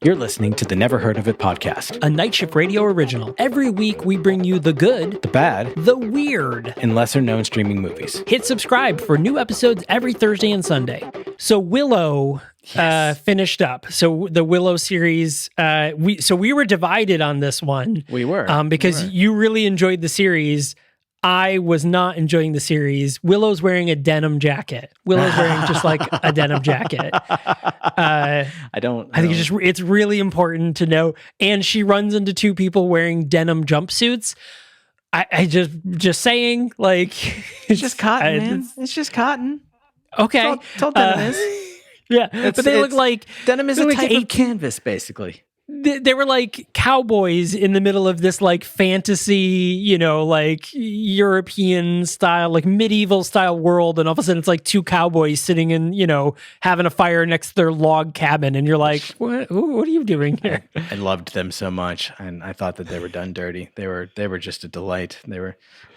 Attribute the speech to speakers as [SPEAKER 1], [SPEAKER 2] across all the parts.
[SPEAKER 1] You're listening to the Never Heard of It podcast,
[SPEAKER 2] a Night Shift Radio original. Every week we bring you the good,
[SPEAKER 1] the bad,
[SPEAKER 2] the weird,
[SPEAKER 1] and lesser known streaming movies.
[SPEAKER 2] Hit subscribe for new episodes every Thursday and Sunday. So Willow finished up. So the Willow series, we were divided on this one.
[SPEAKER 1] We were.
[SPEAKER 2] Because you really enjoyed the series. I was not enjoying the series. Willow's wearing a denim jacket. Willow's wearing just like a denim jacket.
[SPEAKER 1] I think
[SPEAKER 2] it's really important to know. And she runs into two people wearing denim jumpsuits. I just saying, like,
[SPEAKER 1] it's just cotton, man. It's just cotton.
[SPEAKER 2] Okay,
[SPEAKER 1] it's all denim is.
[SPEAKER 2] Yeah, but they look like
[SPEAKER 1] denim is a type of canvas, basically.
[SPEAKER 2] They were like cowboys in the middle of this like fantasy, like European style, like medieval style world. And all of a sudden it's like two cowboys sitting in, having a fire next to their log cabin. And you're like, what are you doing here?
[SPEAKER 1] I loved them so much. And I thought that they were done dirty. They were just a delight.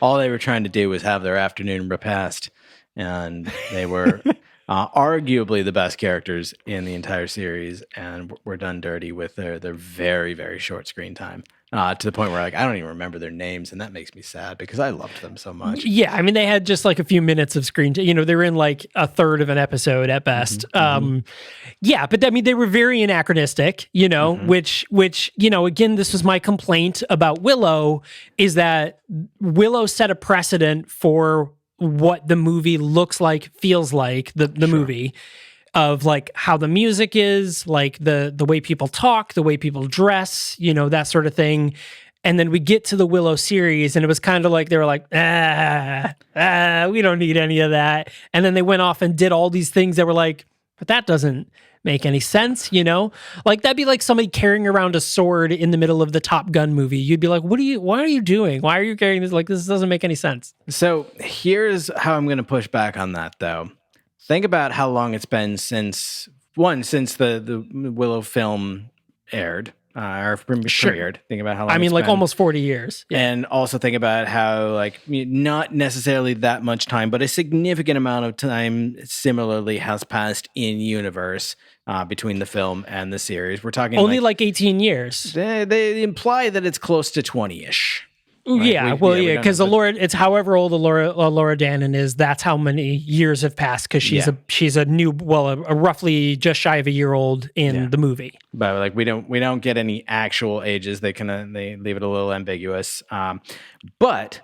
[SPEAKER 1] All they were trying to do was have their afternoon repast. And they were arguably the best characters in the entire series, and were done dirty with their very, very short screen time, to the point where I don't even remember their names, and that makes me sad because I loved them so much.
[SPEAKER 2] Yeah, I mean, they had just like a few minutes of screen time. They were in like a third of an episode at best. Yeah, but I mean, they were very anachronistic, which again, this was my complaint about Willow, is that Willow set a precedent for what the movie looks like, feels like, the movie, of like how the music is, like the way people talk, the way people dress, that sort of thing. And then we get to the Willow series, and it was kind of like they were like, we don't need any of that. And then they went off and did all these things that were like, but that doesn't make any sense, Like that'd be like somebody carrying around a sword in the middle of the Top Gun movie. You'd be like, why are you doing? Why are you carrying this? Like, this doesn't make any sense.
[SPEAKER 1] So here's how I'm going to push back on that, though. Think about how long it's been since the Willow film aired. Premiered. Think about how long.
[SPEAKER 2] I mean, like
[SPEAKER 1] been.
[SPEAKER 2] Almost 40 years.
[SPEAKER 1] Yeah. And also think about how, like, not necessarily that much time, but a significant amount of time similarly has passed in universe between the film and the series. We're talking
[SPEAKER 2] only like 18 years.
[SPEAKER 1] They imply that it's close to 20-ish.
[SPEAKER 2] Right? Yeah, because it's however old Laura Dannon is. That's how many years have passed, because she's a roughly just shy of a year old in the movie.
[SPEAKER 1] But like we don't get any actual ages. They leave it a little ambiguous. But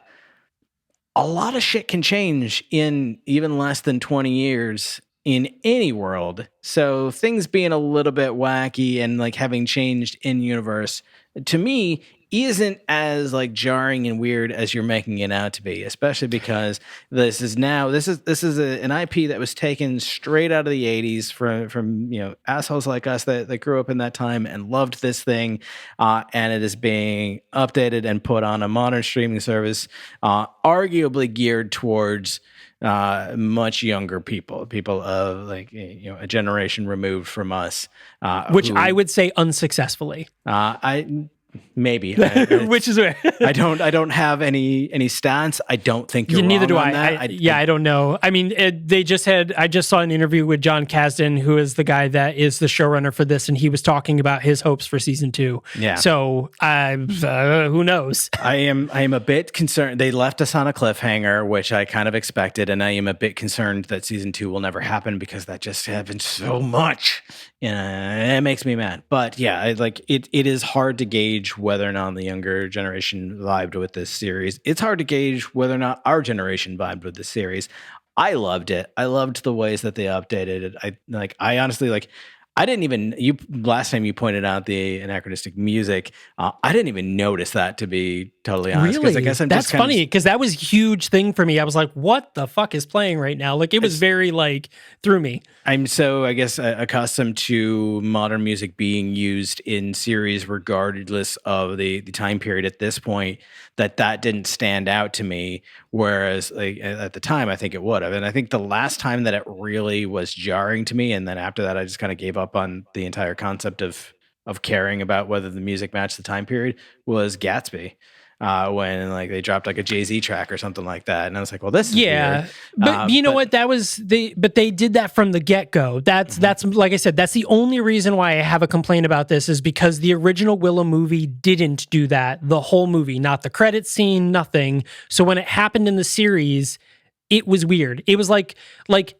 [SPEAKER 1] a lot of shit can change in even less than 20 years in any world. So things being a little bit wacky and like having changed in universe, to me, isn't as like jarring and weird as you're making it out to be, especially because this is an IP that was taken straight out of the 80s from assholes like us that grew up in that time and loved this thing, and it is being updated and put on a modern streaming service, arguably geared towards much younger people of like a generation removed from us,
[SPEAKER 2] which I would say unsuccessfly.
[SPEAKER 1] Maybe,
[SPEAKER 2] which is
[SPEAKER 1] I don't have any stats. I don't think you're
[SPEAKER 2] neither
[SPEAKER 1] wrong
[SPEAKER 2] do
[SPEAKER 1] on that.
[SPEAKER 2] I don't know. I mean, I just saw an interview with John Kasdan, who is the guy that is the showrunner for this, and he was talking about his hopes for season 2.
[SPEAKER 1] Yeah.
[SPEAKER 2] So who knows?
[SPEAKER 1] I am a bit concerned. They left us on a cliffhanger, which I kind of expected, and I am a bit concerned that season 2 will never happen, because that just happens so much. It makes me mad. But yeah, it is hard to gauge whether or not the younger generation vibed with this series. It's hard to gauge whether or not our generation vibed with this series. I loved it. I loved the ways that they updated it. I honestly I didn't even, last time you pointed out the anachronistic music, I didn't even notice that, to be totally honest.
[SPEAKER 2] Really?
[SPEAKER 1] I guess
[SPEAKER 2] that's funny, because that was a huge thing for me. I was like, what the fuck is playing right now? Like, it was very, through me.
[SPEAKER 1] I'm so, I guess, accustomed to modern music being used in series regardless of the time period at this point, that didn't stand out to me. Whereas at the time, I think it would have. And I think the last time that it really was jarring to me, and then after that, I just kind of gave up on the entire concept of caring about whether the music matched the time period, was Gatsby. when like they dropped like a Jay-Z track or something like that, and I was like, well, this is weird.
[SPEAKER 2] Yeah, but you know what? That was but they did that from the get go. That's like I said, that's the only reason why I have a complaint about this is because the original Willow movie didn't do that. The whole movie, not the credit scene, nothing. So when it happened in the series, it was weird. It was like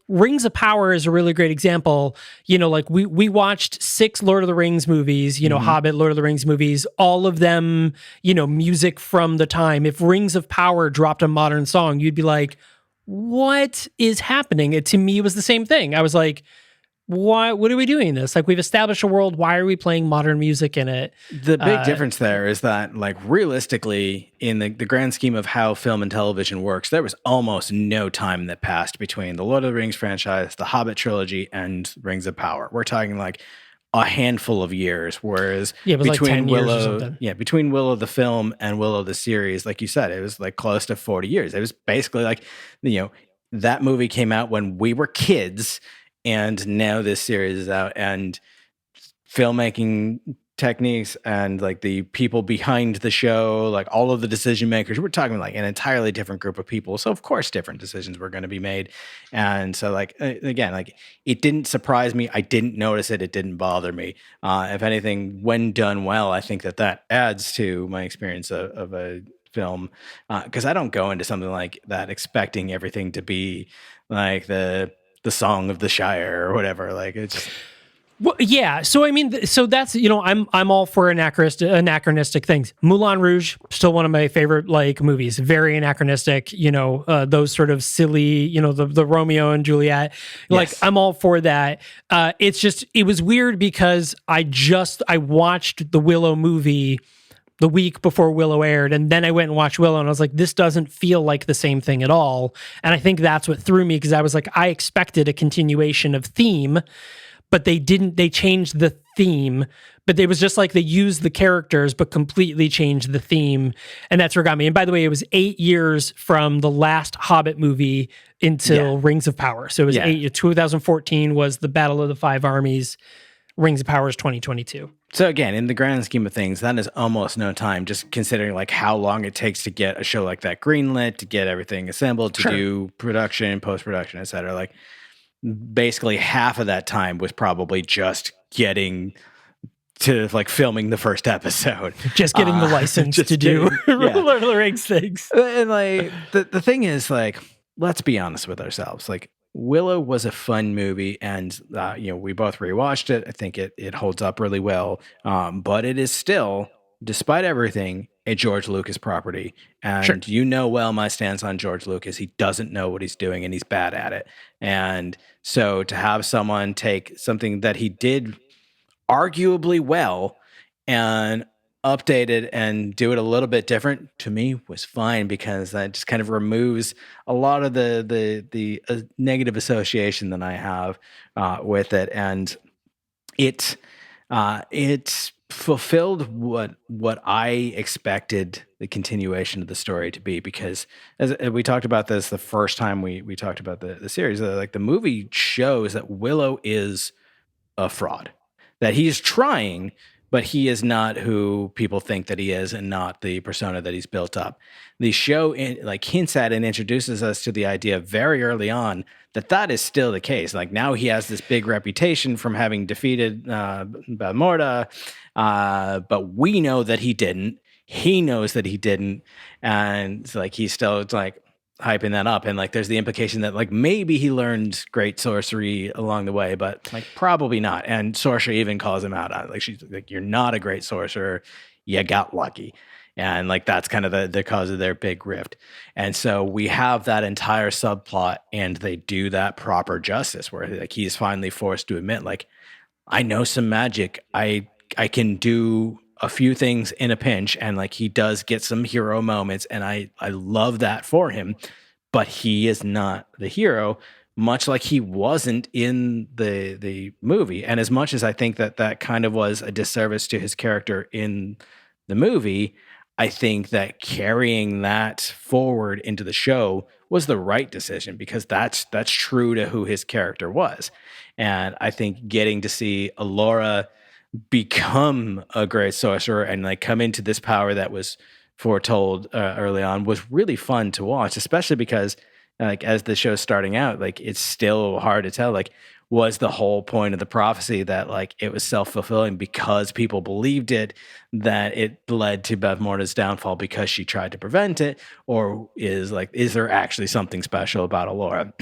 [SPEAKER 2] Rings of Power is a really great example. You know, like we watched 6 Lord of the Rings movies, you know, Hobbit, Lord of the Rings movies, all of them, you know, music from the time. If Rings of Power dropped a modern song, you'd be like, what is happening? It to me was the same thing. I was like, why, what are we doing this? Like, we've established a world. Why are we playing modern music in it?
[SPEAKER 1] The big difference there is that, like, realistically, in the grand scheme of how film and television works, there was almost no time that passed between the Lord of the Rings franchise, the Hobbit trilogy, and Rings of Power. We're talking like a handful of years, whereas
[SPEAKER 2] it was
[SPEAKER 1] between
[SPEAKER 2] like 10 years or
[SPEAKER 1] Willow,
[SPEAKER 2] something.
[SPEAKER 1] between Willow the film and Willow the series, like you said, it was like close to 40 years. It was basically like, you know, that movie came out when we were kids, and now this series is out, and filmmaking techniques and like the people behind the show, like all of the decision makers, we're talking like an entirely different group of people. So of course different decisions were going to be made. And so like, again, like it didn't surprise me. I didn't notice it. It didn't bother me. If anything, when done well, I think that adds to my experience of a film. Cause I don't go into something like that expecting everything to be like the Song of the Shire or whatever. Like it's
[SPEAKER 2] Well, yeah. So I mean, so that's, you know, I'm all for anachronistic things. Moulin Rouge, still one of my favorite like movies. Very anachronistic. You know, those sort of silly, you know, the Romeo and Juliet. Like
[SPEAKER 1] Yes.
[SPEAKER 2] I'm all for that. It's just it was weird because I watched the Willow movie the week before Willow aired, and then I went and watched Willow, and I was like, this doesn't feel like the same thing at all. And I think that's what threw me because I was like, I expected a continuation of theme. But they didn't, they changed the theme, but it was just like they used the characters, but completely changed the theme. And that's what got me. And by the way, it was 8 years from the last Hobbit movie until Rings of Power. So it was 2014 was the Battle of the Five Armies. Rings of Power is 2022.
[SPEAKER 1] So again, in the grand scheme of things, that is almost no time, just considering like how long it takes to get a show like that greenlit, to get everything assembled, to do production, post-production, et cetera. Like, basically half of that time was probably just getting to like filming the first episode,
[SPEAKER 2] just getting the license to do Lord of the Rings things.
[SPEAKER 1] And like the thing is, like, let's be honest with ourselves. Like, Willow was a fun movie, and you know, we both rewatched it. I think it holds up really well, but it is still, despite everything, a George Lucas property. And you know well my stance on George Lucas. He doesn't know what he's doing, and he's bad at it. And so to have someone take something that he did arguably well and update it and do it a little bit different, to me was fine, because that just kind of removes a lot of the negative association that I have with it. And it's fulfilled what I expected the continuation of the story to be, because as we talked about this the first time we talked about the series, like the movie shows that Willow is a fraud, that he's trying, but he is not who people think that he is, and not the persona that he's built up. The show like hints at and introduces us to the idea very early on that is still the case. Like, now he has this big reputation from having defeated Balmorda, but we know that he didn't. He knows that he didn't, and it's like he's still like hyping that up. And like there's the implication that like maybe he learned great sorcery along the way, but like probably not. And Sorcerer even calls him out on it. Like, she's like, you're not a great sorcerer, you got lucky. And like that's kind of the cause of their big rift. And so we have that entire subplot, and they do that proper justice, where like he's finally forced to admit, like, I know some magic. I can do a few things in a pinch, and like he does get some hero moments, and I love that for him, but he is not the hero, much like he wasn't in the movie. And as much as I think that kind of was a disservice to his character in the movie, I think that carrying that forward into the show was the right decision, because that's true to who his character was. And I think getting to see Alora become a great sorcerer and like come into this power that was foretold early on was really fun to watch, especially because like as the show's starting out, like it's still hard to tell, like was the whole point of the prophecy that like it was self-fulfilling because people believed it, that it led to Bev Morda's downfall because she tried to prevent it, or is there actually something special about Alora?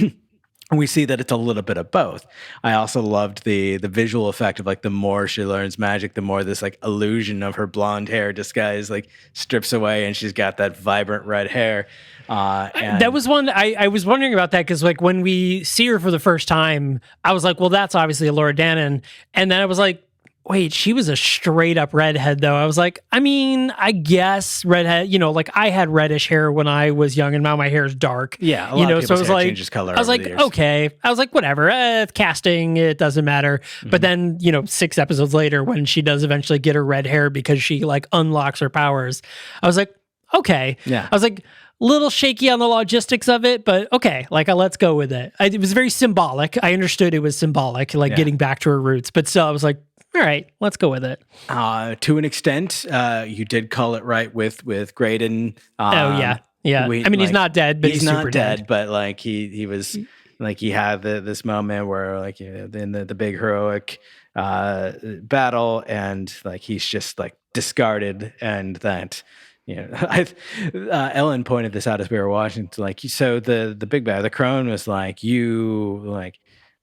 [SPEAKER 1] We see that it's a little bit of both. I also loved the visual effect of like the more she learns magic, the more this like illusion of her blonde hair disguise like strips away, and she's got that vibrant red hair. And
[SPEAKER 2] that was one I was wondering about that because like when we see her for the first time, I was like, well, that's obviously Laura Dannon, and then I was like, wait, she was a straight up redhead though. I was like, I mean, I guess redhead. You know, like I had reddish hair when I was young, and now my hair is dark.
[SPEAKER 1] Yeah, a lot of people's hair changes color.
[SPEAKER 2] I was like, okay. I was like, whatever. Casting, it doesn't matter. Mm-hmm. But then 6 episodes later, when she does eventually get her red hair because she like unlocks her powers, I was like, okay.
[SPEAKER 1] Yeah.
[SPEAKER 2] I was like, little shaky on the logistics of it, but okay, like let's go with it. It was very symbolic. I understood it was symbolic, like getting back to her roots, but still I was like, all right, let's go with it.
[SPEAKER 1] To an extent, you did call it right with Graydon.
[SPEAKER 2] Oh yeah. I mean, he's not dead, but he's
[SPEAKER 1] not
[SPEAKER 2] super
[SPEAKER 1] dead. But like he was like he had this moment where like in the big heroic battle, and like he's just like discarded, and that. Ellen pointed this out as we were watching. Like, so the big bad, the crone, was like, you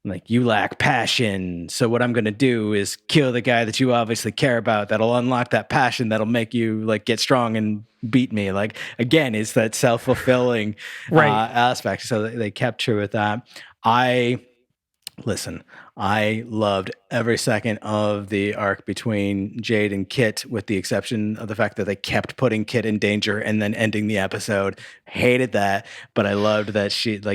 [SPEAKER 1] lack passion. So what I'm going to do is kill the guy that you obviously care about. That'll unlock that passion. That'll make you like get strong and beat me. Like again, it's that self-fulfilling aspect. So they kept true with that. I loved every second of the arc between Jade and Kit, with the exception of the fact that they kept putting Kit in danger and then ending the episode. Hated that, but I loved that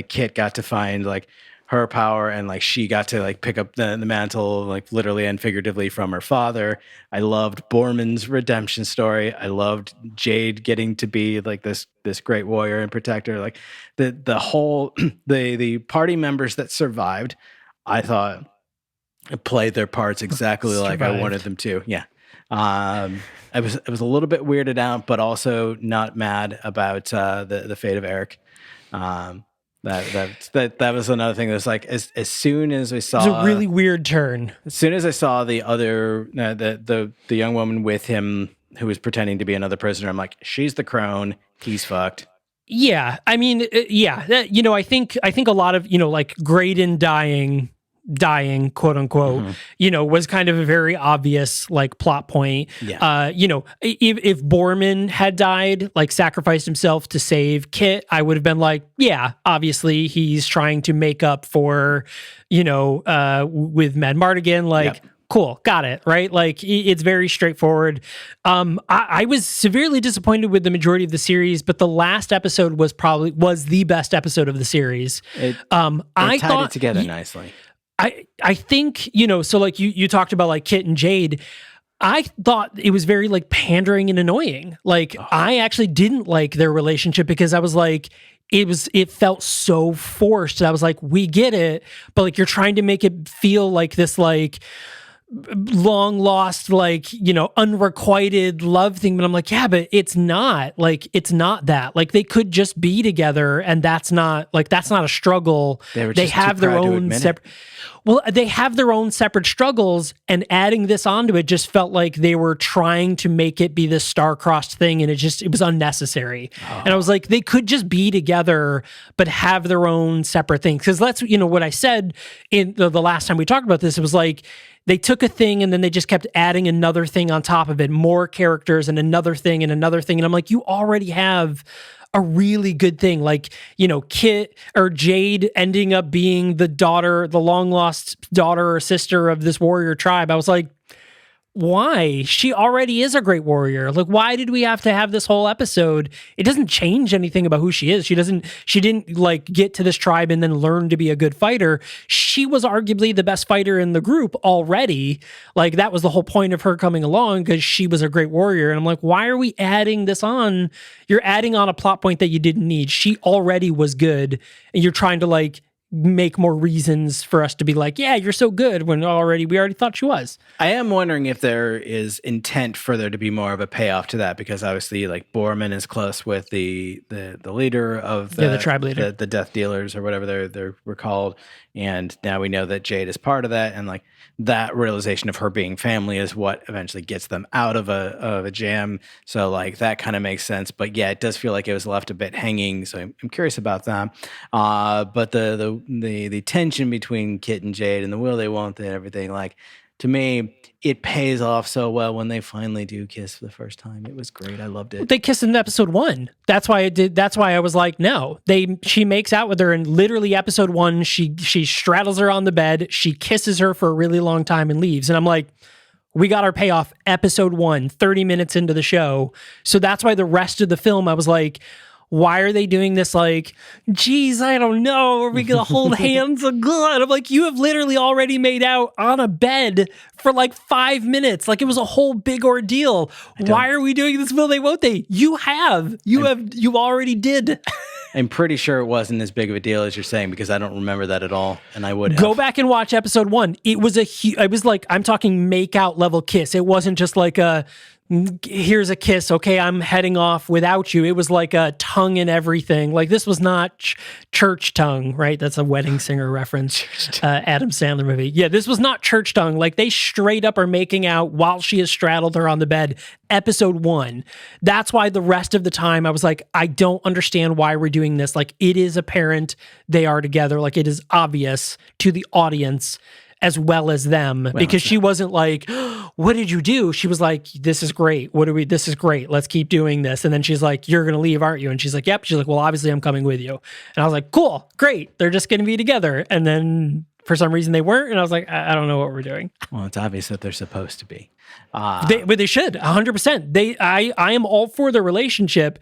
[SPEAKER 1] Kit got to find like her power, and like she got to like pick up the mantle, like literally and figuratively, from her father. I loved Borman's redemption story. I loved Jade getting to be like this great warrior and protector. Like the whole the party members that survived, I thought played their parts exactly like I wanted them to. Yeah. I was a little bit weirded out, but also not mad about the fate of Eric. That was another thing that was like, as soon as we saw,
[SPEAKER 2] it was a really weird turn.
[SPEAKER 1] As soon as I saw the other the young woman with him who was pretending to be another prisoner, I'm like, she's the crone. He's fucked.
[SPEAKER 2] Yeah, I mean, I think a lot of like Graydon dying, quote unquote, was kind of a very obvious like plot point.
[SPEAKER 1] Yeah.
[SPEAKER 2] If Borman had died, like sacrificed himself to save Kit, I would have been like, yeah, obviously he's trying to make up for, with Mad Mardigan, like. Yep. Cool, got it, right? Like, it's very straightforward. I was severely disappointed with the majority of the series, but the last episode was the best episode of the series.
[SPEAKER 1] I tied it together nicely.
[SPEAKER 2] I think, so like you talked about like Kit and Jade, I thought it was very like pandering and annoying. Like, I actually didn't like their relationship because I was like, it felt so forced. I was like, we get it, but like you're trying to make it feel like this like long lost, like, unrequited love thing. But I'm like, yeah, but it's not that. Like, they could just be together, and that's not a struggle. They have their own separate. Well, they have their own separate struggles, and adding this onto it just felt like they were trying to make it be this star-crossed thing, and it was unnecessary. Oh. And I was like, they could just be together, but have their own separate things. Because that's, what I said in the last time we talked about this. It was like, they took a thing and then they just kept adding another thing on top of it, more characters and another thing and another thing. And I'm like, you already have a really good thing. Like, Kit or Jade ending up being the long lost daughter or sister of this warrior tribe. I was like, why? She already is a great warrior. Like, why did we have to have this whole episode? It doesn't change anything about who she is. She didn't like get to this tribe and then learn to be a good fighter. She was arguably the best fighter in the group already. Like, that was the whole point of her coming along, because she was a great warrior. And I'm like, why are we adding this on? You're adding on a plot point that you didn't need. She already was good, and you're trying to like make more reasons for us to be like, yeah, you're so good when we already thought she was.
[SPEAKER 1] I am wondering if there is intent for there to be more of a payoff to that, because obviously, like, Borman is close with the leader of
[SPEAKER 2] the tribe leader,
[SPEAKER 1] the Death Dealers or whatever they were called, and now we know that Jade is part of that, and like that realization of her being family is what eventually gets them out of a jam. So like that kind of makes sense, but yeah, it does feel like it was left a bit hanging. So I'm curious about that. But the tension between Kit and Jade and the will they won't they and everything, like, to me, it pays off so well when they finally do kiss for the first time. It was great. I loved it.
[SPEAKER 2] They kissed in episode 1. That's why I was like, no. She makes out with her in literally episode 1. She straddles her on the bed. She kisses her for a really long time and leaves. And I'm like, we got our payoff episode 1, 30 minutes into the show. So that's why the rest of the film, I was like, why are they doing this? Like, geez, I don't know. Are we going to hold hands? I'm like, you have literally already made out on a bed for like 5 minutes. Like, it was a whole big ordeal. Why are we doing this? Will they, won't they? You already did.
[SPEAKER 1] I'm pretty sure it wasn't as big of a deal as you're saying, because I don't remember that at all. And I would have.
[SPEAKER 2] Go back and watch episode 1. It was like, I'm talking make out level kiss. It wasn't just like here's a kiss, okay, I'm heading off without you. It was like a tongue and everything. Like, this was not church tongue, right? That's a wedding singer reference. Adam Sandler movie. Yeah, this was not church tongue. Like, they straight up are making out while she has straddled her on the bed. Episode 1. That's why the rest of the time I was like, I don't understand why we're doing this. Like, it is apparent they are together. Like, it is obvious to the audience as well as them, because she wasn't like, what did you do? She was like, this is great. This is great. Let's keep doing this. And then she's like, you're going to leave, aren't you? And she's like, yep. She's like, well, obviously I'm coming with you. And I was like, cool, great. They're just going to be together. And then for some reason they weren't. And I was like, I don't know what we're doing.
[SPEAKER 1] Well, it's obvious that they're supposed to be.
[SPEAKER 2] But they should 100%. I am all for the relationship,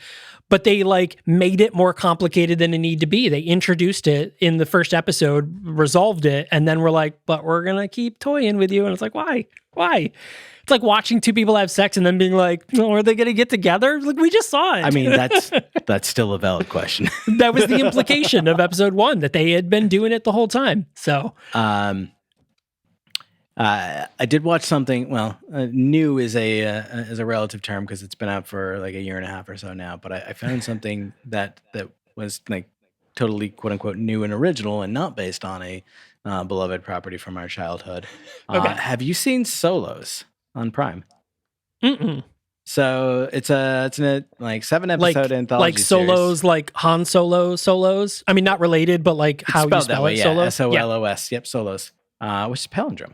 [SPEAKER 2] but they like made it more complicated than it needed to be. They introduced it in the first episode, resolved it, and then we're like, but we're going to keep toying with you. And it's like, why? It's like watching two people have sex and then being like, oh, are they going to get together? Like, we just saw it.
[SPEAKER 1] I mean, that's still a valid question.
[SPEAKER 2] That was the implication of episode 1, that they had been doing it the whole time. So,
[SPEAKER 1] I did watch something. Well, new is a relative term because it's been out for like a year and a half or so now. But I found something that was like totally quote unquote new and original and not based on a beloved property from our childhood.
[SPEAKER 2] Okay.
[SPEAKER 1] Have you seen Solos on Prime?
[SPEAKER 2] Mm-mm.
[SPEAKER 1] So it's a like 7 episode anthology
[SPEAKER 2] like solos,
[SPEAKER 1] series.
[SPEAKER 2] like Han Solo solos. I mean, not related, but like how you spell it.
[SPEAKER 1] Yeah,
[SPEAKER 2] Solos.
[SPEAKER 1] SOLOS. Yep, Solos. Which is palindrome.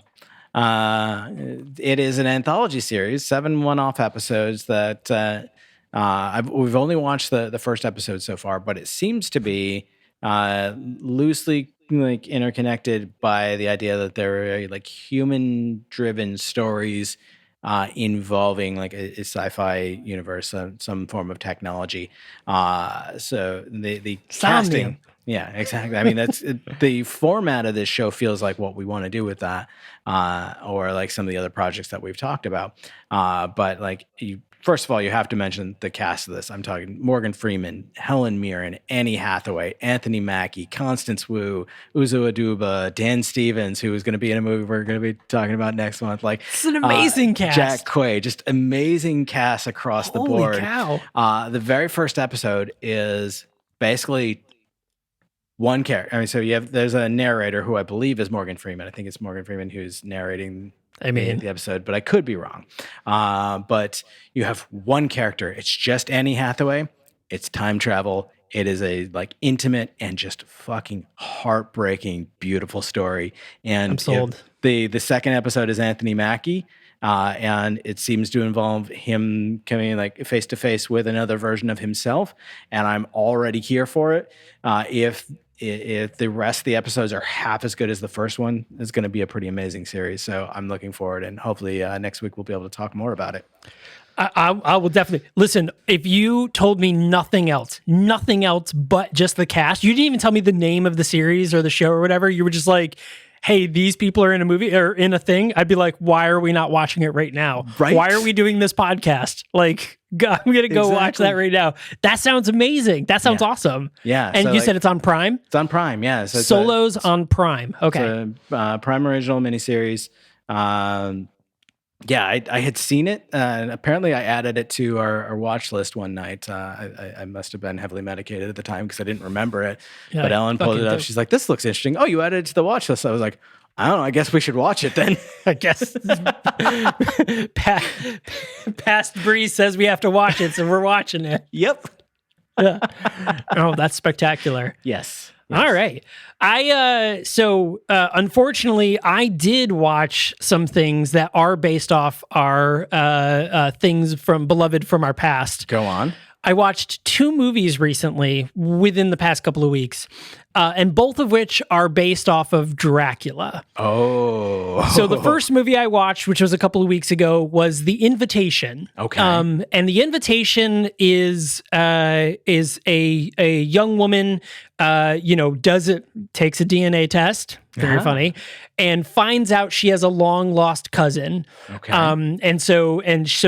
[SPEAKER 1] It is an anthology series, 7 one-off episodes that we've only watched the first episode so far, but it seems to be loosely like interconnected by the idea that there are like human-driven stories involving like a sci-fi universe, some form of technology. So the casting. Yeah, exactly. I mean, that's the format of this show feels like what we want to do with that, or like some of the other projects that we've talked about. But like, first of all, you have to mention the cast of this. I'm talking Morgan Freeman, Helen Mirren, Annie Hathaway, Anthony Mackie, Constance Wu, Uzo Aduba, Dan Stevens, who is going to be in a movie we're going to be talking about next month. Like,
[SPEAKER 2] it's an amazing cast.
[SPEAKER 1] Jack Quaid, just amazing cast across the board.
[SPEAKER 2] Holy cow!
[SPEAKER 1] The very first episode is basically one character. I mean, so there's a narrator who I believe is Morgan Freeman. I think it's Morgan Freeman who's narrating the episode, but I could be wrong. But you have one character. It's just Annie Hathaway. It's time travel. It is a like intimate and just fucking heartbreaking, beautiful story. And
[SPEAKER 2] I'm sold.
[SPEAKER 1] The second episode is Anthony Mackie. And it seems to involve him coming like face to face with another version of himself. And I'm already here for it. If the rest of the episodes are half as good as the first one, it's going to be a pretty amazing series. So I'm looking forward, and hopefully next week we'll be able to talk more about it.
[SPEAKER 2] I will definitely listen. If you told me nothing else but just the cast, you didn't even tell me the name of the series or the show or whatever. You were just like, hey, these people are in a movie or in a thing, I'd be like, why are we not watching it right now?
[SPEAKER 1] Right?
[SPEAKER 2] Why are we doing this podcast? Like, I'm going to go watch that right now. That sounds amazing. That sounds awesome.
[SPEAKER 1] Yeah.
[SPEAKER 2] And you said it's on Prime?
[SPEAKER 1] It's on Prime, yeah. So
[SPEAKER 2] Solo's on Prime. Okay.
[SPEAKER 1] It's a Prime original miniseries. Yeah, I had seen it, and apparently I added it to our watch list one night. I must have been heavily medicated at the time because I didn't remember it.
[SPEAKER 2] Yeah,
[SPEAKER 1] but Ellen pulled it up. She's like, "This looks interesting. Oh, you added it to the watch list." I was like, "I don't know. I guess we should watch it then."
[SPEAKER 2] I guess past Breeze says we have to watch it, so we're watching it.
[SPEAKER 1] Yep.
[SPEAKER 2] Oh, that's spectacular.
[SPEAKER 1] Yes.
[SPEAKER 2] All right. Unfortunately, I did watch some things that are based off our things beloved from our past.
[SPEAKER 1] Go on.
[SPEAKER 2] I watched 2 movies recently within the past couple of weeks, and both of which are based off of Dracula.
[SPEAKER 1] Oh.
[SPEAKER 2] So the first movie I watched, which was a couple of weeks ago, was The Invitation.
[SPEAKER 1] Okay.
[SPEAKER 2] And The Invitation is a young woman, takes a DNA test. Very funny. And finds out she has a long lost cousin.
[SPEAKER 1] Okay.
[SPEAKER 2] And so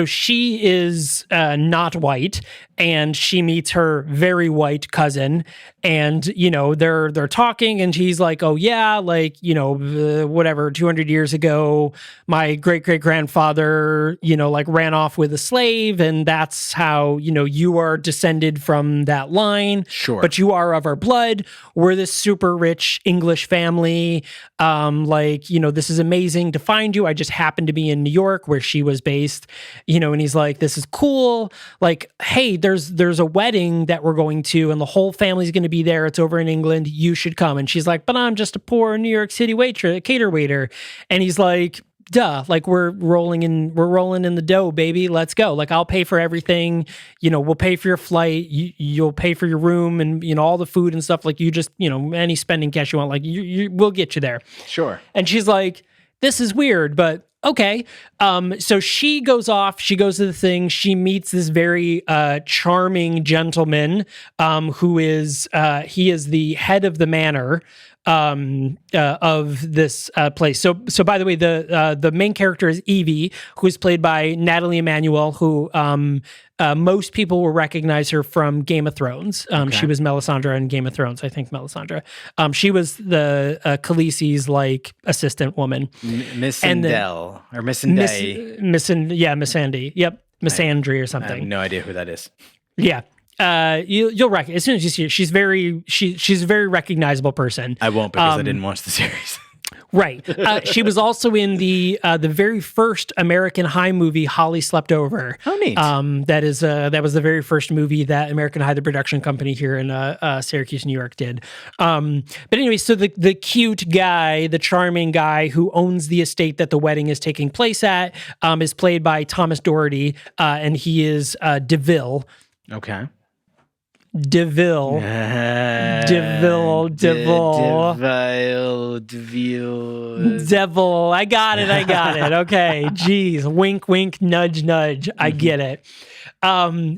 [SPEAKER 2] she is not white, and she meets her very white cousin, and they're talking, and she's like, oh yeah, like whatever, 200 years ago, my great grandfather like ran off with a slave, and that's how you are descended from that line.
[SPEAKER 1] Sure.
[SPEAKER 2] But you are of our blood. We're this super rich English family. This is amazing to find you. I just happened to be in New York where she was based, and he's like, this is cool. Like, hey, there's a wedding that we're going to, and the whole family's going to be there. It's over in England. You should come. And she's like, but I'm just a poor New York City cater waiter. And he's like, duh, like we're rolling in the dough, baby. Let's go. Like, I'll pay for everything. We'll pay for your flight. You'll pay for your room and all the food and stuff. Like, you just any spending cash you want. Like, we'll get you there.
[SPEAKER 1] Sure.
[SPEAKER 2] And she's like, this is weird, but okay. So she goes off. She goes to the thing. She meets this very charming gentleman who is he is the head of the manor of this place. So by the way, the main character is Evie, who is played by Natalie Emmanuel, who most people will recognize her from Game of Thrones. She was Melisandre in Game of Thrones, I think. Melisandre. She was the Khaleesi's like assistant woman,
[SPEAKER 1] Miss Sindel or Miss Inday.
[SPEAKER 2] Miss Andy. Yep, Miss Andry or something.
[SPEAKER 1] I have no idea who that is.
[SPEAKER 2] Yeah. You'll recognize as soon as you see her. She's a very recognizable person.
[SPEAKER 1] I won't because I didn't watch the series.
[SPEAKER 2] Right. She was also in the very first American High movie, Holly Slept Over.
[SPEAKER 1] Oh, neat.
[SPEAKER 2] That was the very first movie that American High, the production company here in Syracuse, New York, did. But anyway, so the cute guy, the charming guy who owns the estate that the wedding is taking place at, is played by Thomas Doherty, and he is DeVille.
[SPEAKER 1] Okay.
[SPEAKER 2] DeVille. Devil. I got it. Okay. Jeez. Wink, wink, nudge, nudge. I get it.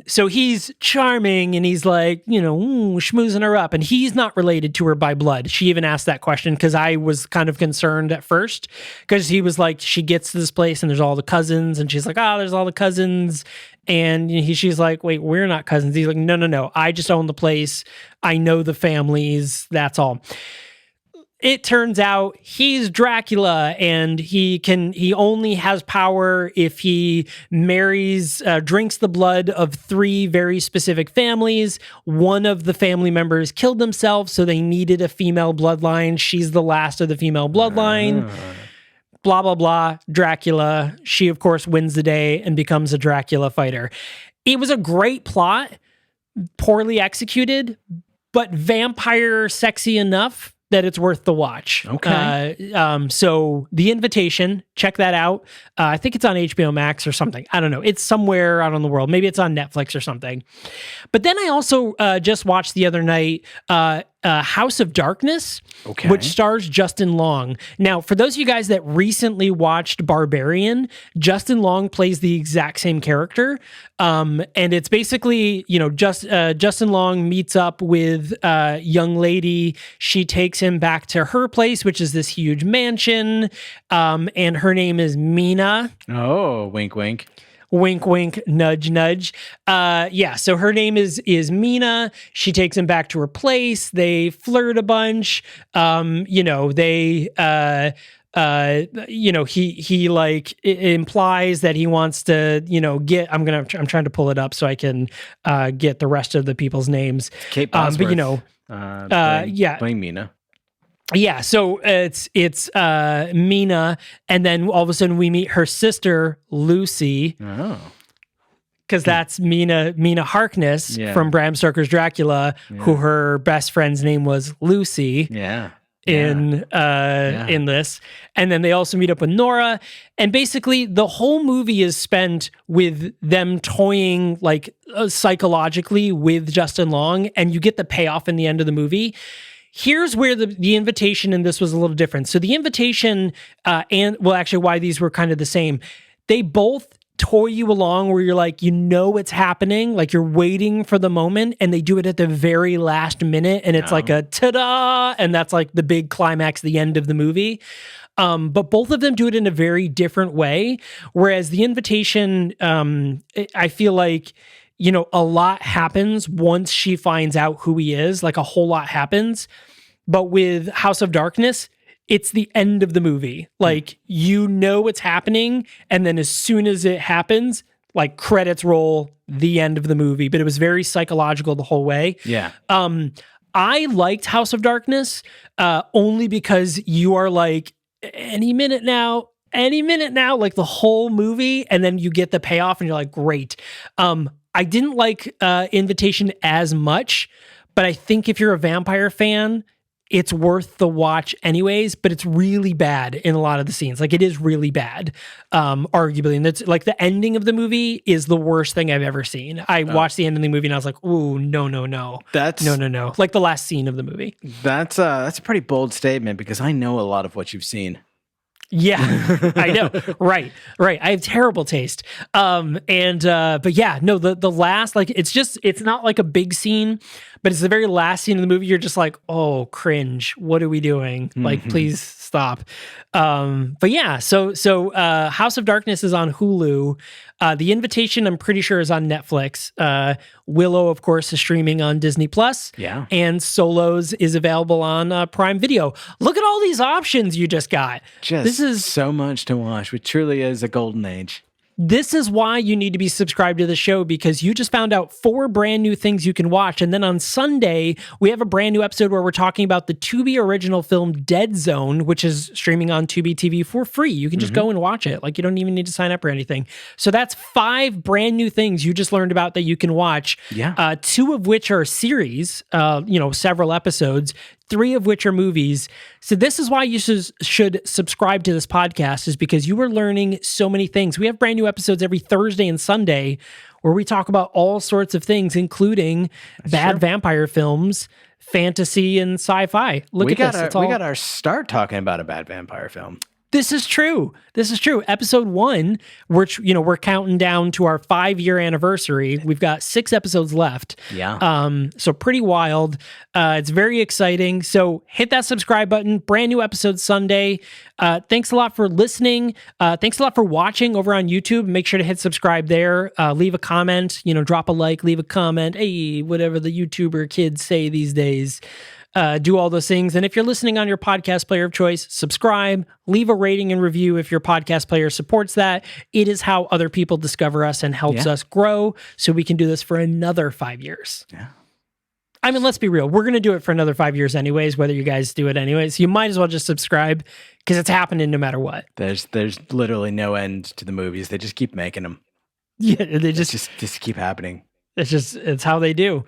[SPEAKER 2] So he's charming and he's like, schmoozing her up, and he's not related to her by blood. She even asked that question because I was kind of concerned at first because he was like, she gets to this place and there's all the cousins, and she's like, there's all the cousins. And she's like, wait, we're not cousins. He's like, no. I just own the place. I know the families. That's all. It turns out he's Dracula, and he only has power if he marries, drinks the blood of 3 very specific families. One of the family members killed themselves, so they needed a female bloodline. She's the last of the female bloodline. Blah, blah, blah. Dracula. She, of course, wins the day and becomes a Dracula fighter. It was a great plot, poorly executed, but vampire sexy enough that it's worth the watch.
[SPEAKER 1] Okay.
[SPEAKER 2] So The Invitation, check that out. I think it's on HBO Max or something. I don't know. It's somewhere out in the world. Maybe it's on Netflix or something. But then I also just watched the other night House of Darkness,
[SPEAKER 1] Okay.
[SPEAKER 2] which stars Justin Long. Now, for those of you guys that recently watched Barbarian, Justin Long plays the exact same character. And it's basically, Justin Long meets up with a young lady. She takes him back to her place, which is this huge mansion. And her name is Mina.
[SPEAKER 1] Oh, wink, wink.
[SPEAKER 2] Wink, wink, nudge, nudge. So her name is Mina. She takes him back to her place. They flirt a bunch. He like it implies that he wants to, get. I'm trying to pull it up so I can get the rest of the people's names.
[SPEAKER 1] Kate Bosworth. Playing Mina.
[SPEAKER 2] Yeah, so it's Mina, and then all of a sudden we meet her sister Lucy.
[SPEAKER 1] Oh,
[SPEAKER 2] because that's Mina Harkness from Bram Stoker's Dracula, who her best friend's name was Lucy.
[SPEAKER 1] Yeah.
[SPEAKER 2] In this, and then they also meet up with Nora, and basically the whole movie is spent with them toying like psychologically with Justin Long, and you get the payoff in the end of the movie. Here's where the invitation in this was a little different. So the invitation actually why these were kind of the same. They both toy you along where you're like, it's happening, like you're waiting for the moment, and they do it at the very last minute, and it's like a ta-da, and that's like the big climax, the end of the movie. But both of them do it in a very different way. Whereas the invitation, I feel like, a lot happens once she finds out who he is, like a whole lot happens. But with House of Darkness, it's the end of the movie. Like, it's happening, and then as soon as it happens, like credits roll, the end of the movie. But it was very psychological the whole way.
[SPEAKER 1] Yeah.
[SPEAKER 2] I liked House of Darkness only because you are like, any minute now, like the whole movie, and then you get the payoff, and you're like, great. I didn't like Invitation as much, but I think if you're a vampire fan, it's worth the watch anyways, but it's really bad in a lot of the scenes. Like, it is really bad, arguably. And that's like the ending of the movie is the worst thing I've ever seen. I watched the end of the movie and I was like, ooh, no. No. Like the last scene of the movie.
[SPEAKER 1] That's a pretty bold statement because I know a lot of what you've seen.
[SPEAKER 2] Yeah, I know. Right. I have terrible taste. But yeah, no, the last, like, it's not like a big scene, but it's the very last scene of the movie. You're just like, oh, cringe. What are we doing? Like, please stop. But yeah, so House of Darkness is on Hulu. The Invitation, I'm pretty sure, is on Netflix. Willow, of course, is streaming on Disney Plus.
[SPEAKER 1] Yeah.
[SPEAKER 2] And Solos is available on Prime Video. Look at all these options you just got.
[SPEAKER 1] This is so much to watch. It truly is a golden age.
[SPEAKER 2] This is why you need to be subscribed to the show, because you just found out 4 brand new things you can watch. And then on Sunday, we have a brand new episode where we're talking about the Tubi original film Dead Zone, which is streaming on Tubi TV for free. You can just go and watch it. Like, you don't even need to sign up or anything. So that's 5 brand new things you just learned about that you can watch.
[SPEAKER 1] Yeah.
[SPEAKER 2] 2 of which are series, several episodes. 3 of which are movies. So this is why you should subscribe to this podcast, is because you are learning so many things. We have brand new episodes every Thursday and Sunday where we talk about all sorts of things, including bad vampire films, fantasy, and sci-fi. We got
[SPEAKER 1] our start talking about a bad vampire film.
[SPEAKER 2] This is true. Episode 1, which, we're counting down to our 5-year anniversary. We've got 6 episodes left.
[SPEAKER 1] Yeah.
[SPEAKER 2] So pretty wild. It's very exciting. So hit that subscribe button. Brand new episode Sunday. Thanks a lot for listening. Thanks a lot for watching over on YouTube. Make sure to hit subscribe there. Leave a comment, drop a like, leave a comment. Hey, whatever the YouTuber kids say these days. Do all those things. And if you're listening on your podcast player of choice, subscribe, leave a rating and review if your podcast player supports that. It is how other people discover us and helps us grow, so we can do this for another 5 years.
[SPEAKER 1] Yeah.
[SPEAKER 2] I mean, let's be real. We're going to do it for another 5 years anyways, whether you guys do it anyways. You might as well just subscribe, because it's happening no matter what.
[SPEAKER 1] There's literally no end to the movies. They just keep making them.
[SPEAKER 2] Yeah, they just
[SPEAKER 1] keep happening.
[SPEAKER 2] It's how they do.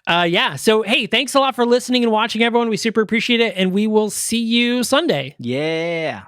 [SPEAKER 2] So, hey, thanks a lot for listening and watching, everyone. We super appreciate it, and we will see you Sunday.
[SPEAKER 1] Yeah.